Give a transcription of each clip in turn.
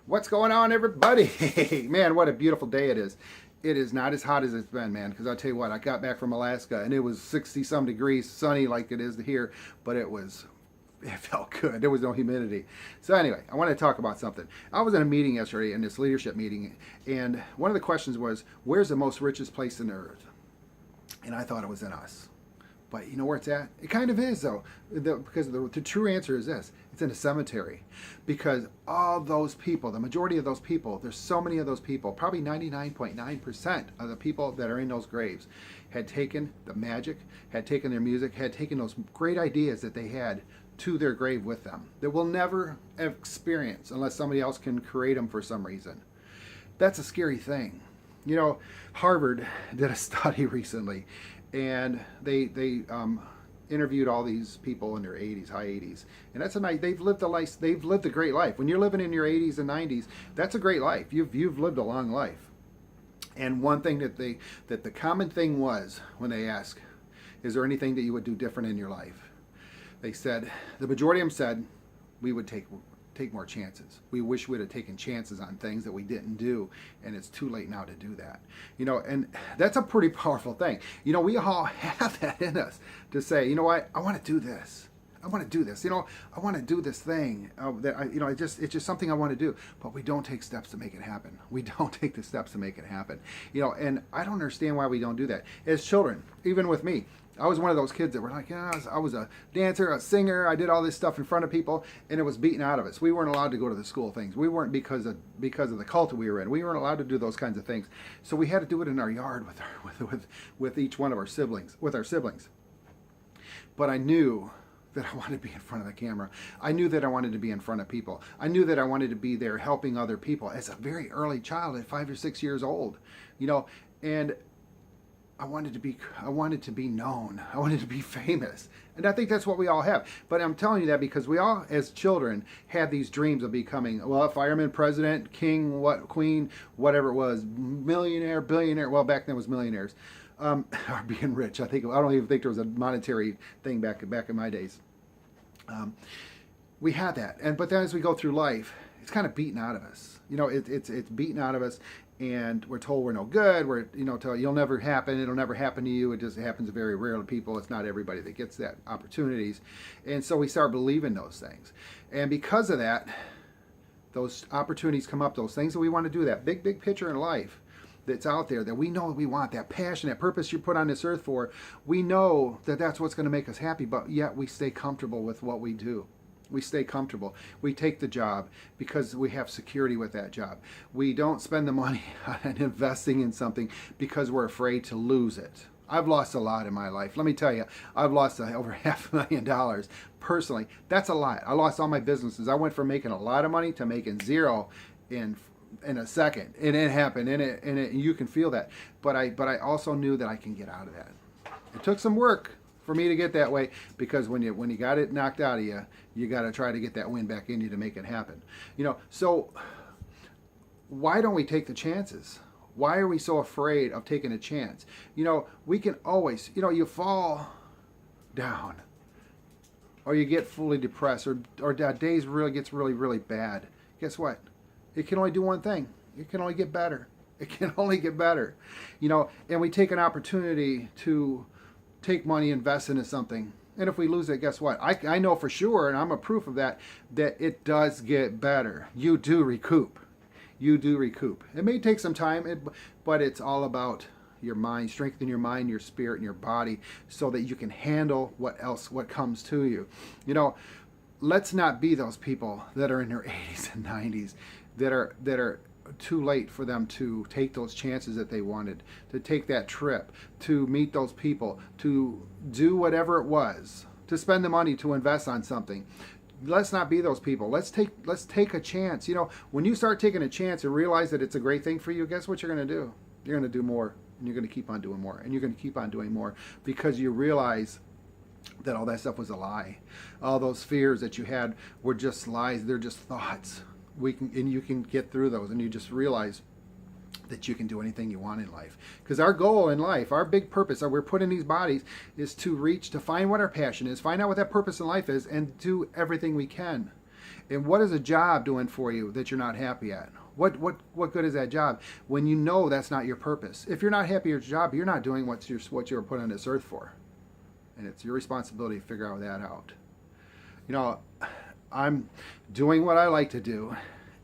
What's going on, everybody? Man, what a beautiful day it is. It is not as hot as it's been, man, because I'll tell you what, I got back from Alaska and it was 60 some degrees, sunny like it is here, but it felt good. There was no humidity. So anyway, I want to talk about something. I was in a meeting yesterday, in this leadership meeting, and one of the questions was, where's the most richest place on the earth? And I thought it was in us. But you know where it's at? It kind of is, though, because the true answer is this. It's in a cemetery. Because all those people, the majority of those people, there's so many of those people, probably 99.9% of the people that are in those graves had taken the magic, had taken their music, had taken those great ideas that they had to their grave with them that we'll never experience unless somebody else can create them for some reason. That's a scary thing. You know, Harvard did a study recently, and they interviewed all these people in their 80s, high 80s, and that's a nice. They've lived a great life. When you're living in your 80s and 90s, that's a great life. You've lived a long life. And one thing that the common thing was when they asked, "Is there anything that you would do different in your life?" They said, the majority of them said, we would take more chances. We wish we'd have taken chances on things that we didn't do, and it's too late now to do that. You know, and that's a pretty powerful thing. You know, we all have that in us to say, you know what, I want to do this. I want to do this. You know, I want to do this thing it's just something I want to do, but we don't take steps to make it happen. We don't take the steps to make it happen. You know, and I don't understand why we don't do that. As children, even with me, I was one of those kids that were like, yeah, I was a dancer, a singer. I did all this stuff in front of people, and it was beaten out of us. We weren't allowed to go to the school things. We weren't because of the cult we were in. We weren't allowed to do those kinds of things. So we had to do it in our yard with each one of our siblings, with our siblings. But I knew that I wanted to be in front of the camera. I knew that I wanted to be in front of people. I knew that I wanted to be there helping other people as a very early child at 5 or 6 years old, you know, and I wanted to be known. I wanted to be famous. And I think that's what we all have. But I'm telling you that because we all, as children, had these dreams of becoming, well, a fireman, president, king, queen, whatever it was, millionaire, billionaire. Well, back then it was millionaires. Or being rich. I don't even think there was a monetary thing back in my days. We had that. But then as we go through life, it's kind of beaten out of us. You know, it's beaten out of us. And we're told we're no good. We're, told you'll never happen. It'll never happen to you. It just happens very rarely to people. It's not everybody that gets that opportunities. And so we start believing those things. And because of that, those opportunities come up, those things that we want to do, that big picture in life that's out there that we know we want, that passion, that purpose you're put on this earth for, we know that that's what's going to make us happy, but yet we stay comfortable with what we do. We stay comfortable. We take the job because we have security with that job. We don't spend the money on investing in something because we're afraid to lose it. I've lost a lot in my life. Let me tell you, I've lost over $500,000 personally. That's a lot. I lost all my businesses. I went from making a lot of money to making zero in a second, and it happened, and you can feel that. But I also knew that I can get out of that. It took some work for me to get that way, because when you got it knocked out of you, you got to try to get that wind back in you to make it happen. You know, so why don't we take the chances? Why are we so afraid of taking a chance? You know, we can always, you fall down, or you get fully depressed, or days gets really bad. Guess what? It can only do one thing. It can only get better. It can only get better. You know, and we take an opportunity to take money, invest into something, and if we lose it, guess what? I know for sure, and I'm a proof of that it does get better. You do recoup. You do recoup. It may take some time, but it's all about your mind, strengthen your mind, your spirit, and your body, so that you can handle what comes to you. You know, let's not be those people that are in their 80s and 90s that are too late for them to take those chances that they wanted, to take that trip, to meet those people, to do whatever it was, to spend the money to invest on something. Let's not be those people. Let's take a chance. You know, when you start taking a chance and realize that it's a great thing for you, guess what you're going to do? You're going to do more, and you're going to keep on doing more, and you're going to keep on doing more, because you realize that all that stuff was a lie. All those fears that you had were just lies. They're just thoughts. You can get through those, and you just realize that you can do anything you want in life. Because our goal in life, our big purpose, we're put in these bodies, is to find what our passion is, find out what that purpose in life is, and do everything we can. And what is a job doing for you that you're not happy at? What good is that job when you know that's not your purpose? If you're not happy at your job, you're not doing what you were put on this earth for. And it's your responsibility to figure out that out. You know, I'm doing what I like to do.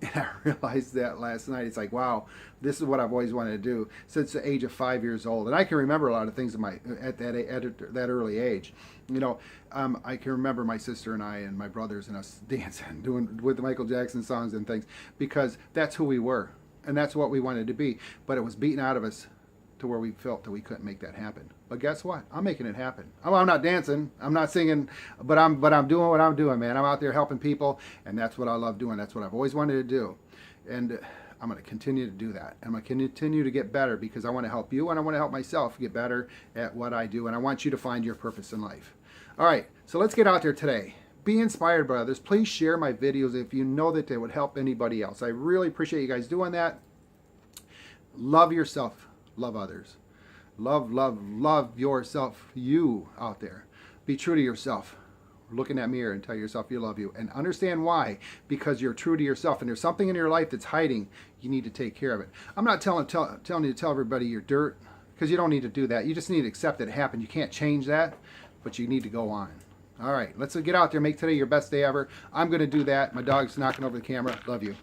And I realized that last night. It's like, wow, this is what I've always wanted to do since the age of 5 years old. And I can remember a lot of things at that early age. You know, I can remember my sister and I and my brothers and us dancing, doing with the Michael Jackson songs and things, because that's who we were and that's what we wanted to be. But it was beaten out of us to where we felt that we couldn't make that happen. But guess what? I'm making it happen. I'm not dancing, I'm not singing, but I'm doing what I'm doing, man. I'm out there helping people, and that's what I love doing. That's what I've always wanted to do. And I'm going to continue to do that. I'm going to continue to get better because I want to help you and I want to help myself get better at what I do. And I want you to find your purpose in life. All right, so let's get out there today. Be inspired by others. Please share my videos if you know that they would help anybody else. I really appreciate you guys doing that. Love yourself. Love others. Love yourself, you out there. Be true to yourself. Look in that mirror and tell yourself you love you. And understand why. Because you're true to yourself. And there's something in your life that's hiding. You need to take care of it. I'm not telling you to tell everybody you're dirt. Because you don't need to do that. You just need to accept that it happened. You can't change that. But you need to go on. All right. Let's get out there. Make today your best day ever. I'm going to do that. My dog's knocking over the camera. Love you.